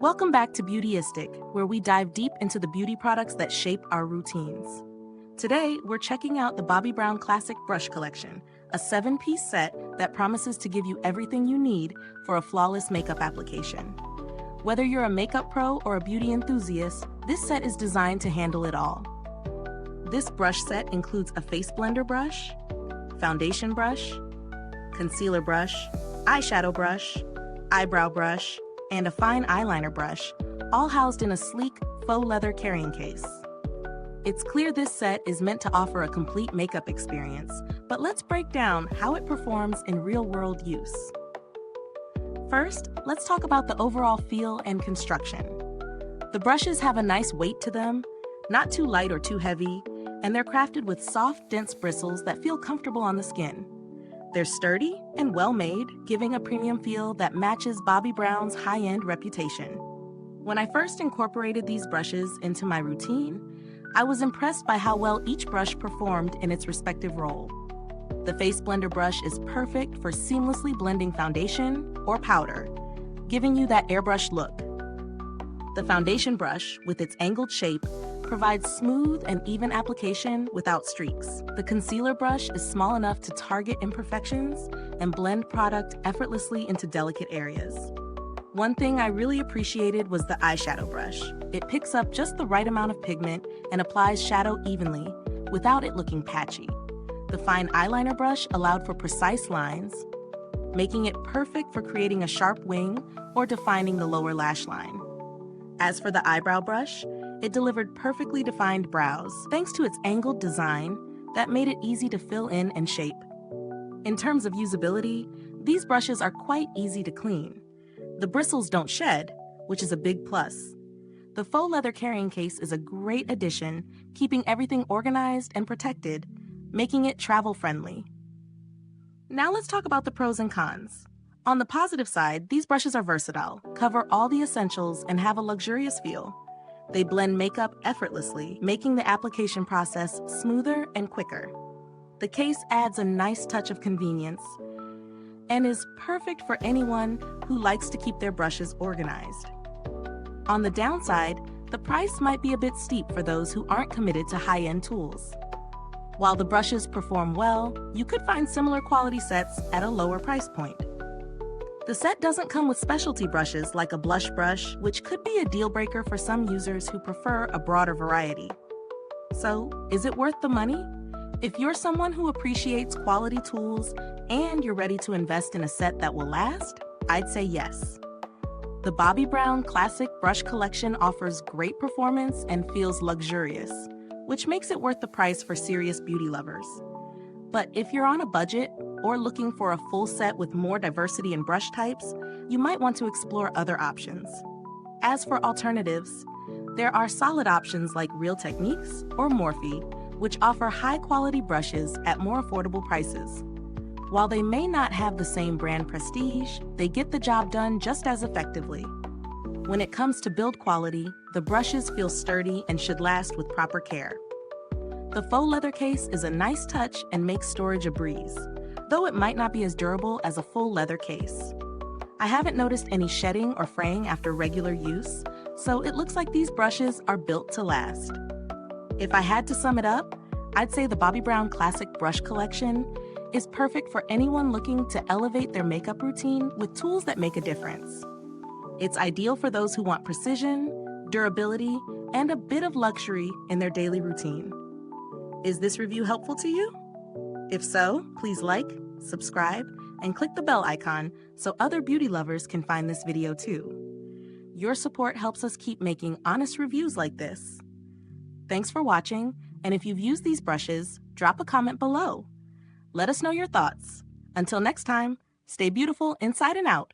Welcome back to Beautyistic, where we dive deep into the beauty products that shape our routines. Today, we're checking out the Bobbi Brown Classic Brush Collection, a 7-piece set that promises to give you everything you need for a flawless makeup application. Whether you're a makeup pro or a beauty enthusiast, this set is designed to handle it all. This brush set includes a face blender brush, foundation brush, concealer brush, eyeshadow brush, eyebrow brush, and a fine eyeliner brush, all housed in a sleek, faux leather carrying case. It's clear this set is meant to offer a complete makeup experience, but let's break down how it performs in real-world use. First, let's talk about the overall feel and construction. The brushes have a nice weight to them, not too light or too heavy, and they're crafted with soft, dense bristles that feel comfortable on the skin. They're sturdy and well-made, giving a premium feel that matches Bobbi Brown's high-end reputation. When I first incorporated these brushes into my routine, I was impressed by how well each brush performed in its respective role. The face blender brush is perfect for seamlessly blending foundation or powder, giving you that airbrush look. The foundation brush, with its angled shape, provides smooth and even application without streaks. The concealer brush is small enough to target imperfections and blend product effortlessly into delicate areas. One thing I really appreciated was the eyeshadow brush. It picks up just the right amount of pigment and applies shadow evenly without it looking patchy. The fine eyeliner brush allowed for precise lines, making it perfect for creating a sharp wing or defining the lower lash line. As for the eyebrow brush, it delivered perfectly defined brows thanks to its angled design that made it easy to fill in and shape. In terms of usability, these brushes are quite easy to clean. The bristles don't shed, which is a big plus. The faux leather carrying case is a great addition, keeping everything organized and protected, making it travel-friendly. Now let's talk about the pros and cons. On the positive side, these brushes are versatile, cover all the essentials, and have a luxurious feel. They blend makeup effortlessly, making the application process smoother and quicker. The case adds a nice touch of convenience and is perfect for anyone who likes to keep their brushes organized. On the downside, the price might be a bit steep for those who aren't committed to high-end tools. While the brushes perform well, you could find similar quality sets at a lower price point. The set doesn't come with specialty brushes like a blush brush, which could be a deal breaker for some users who prefer a broader variety. So, is it worth the money? If you're someone who appreciates quality tools and you're ready to invest in a set that will last, I'd say yes. The Bobbi Brown Classic Brush Collection offers great performance and feels luxurious, which makes it worth the price for serious beauty lovers. But if you're on a budget or looking for a full set with more diversity in brush types, you might want to explore other options. As for alternatives, there are solid options like Real Techniques or Morphe, which offer high-quality brushes at more affordable prices. While they may not have the same brand prestige, they get the job done just as effectively. When it comes to build quality, the brushes feel sturdy and should last with proper care. The faux leather case is a nice touch and makes storage a breeze, though it might not be as durable as a full leather case. I haven't noticed any shedding or fraying after regular use, so it looks like these brushes are built to last. If I had to sum it up, I'd say the Bobbi Brown Classic Brush Collection is perfect for anyone looking to elevate their makeup routine with tools that make a difference. It's ideal for those who want precision, durability, and a bit of luxury in their daily routine. Is this review helpful to you? If so, please like, subscribe, and click the bell icon so other beauty lovers can find this video too. Your support helps us keep making honest reviews like this. Thanks for watching, and if you've used these brushes, drop a comment below. Let us know your thoughts. Until next time, stay beautiful inside and out.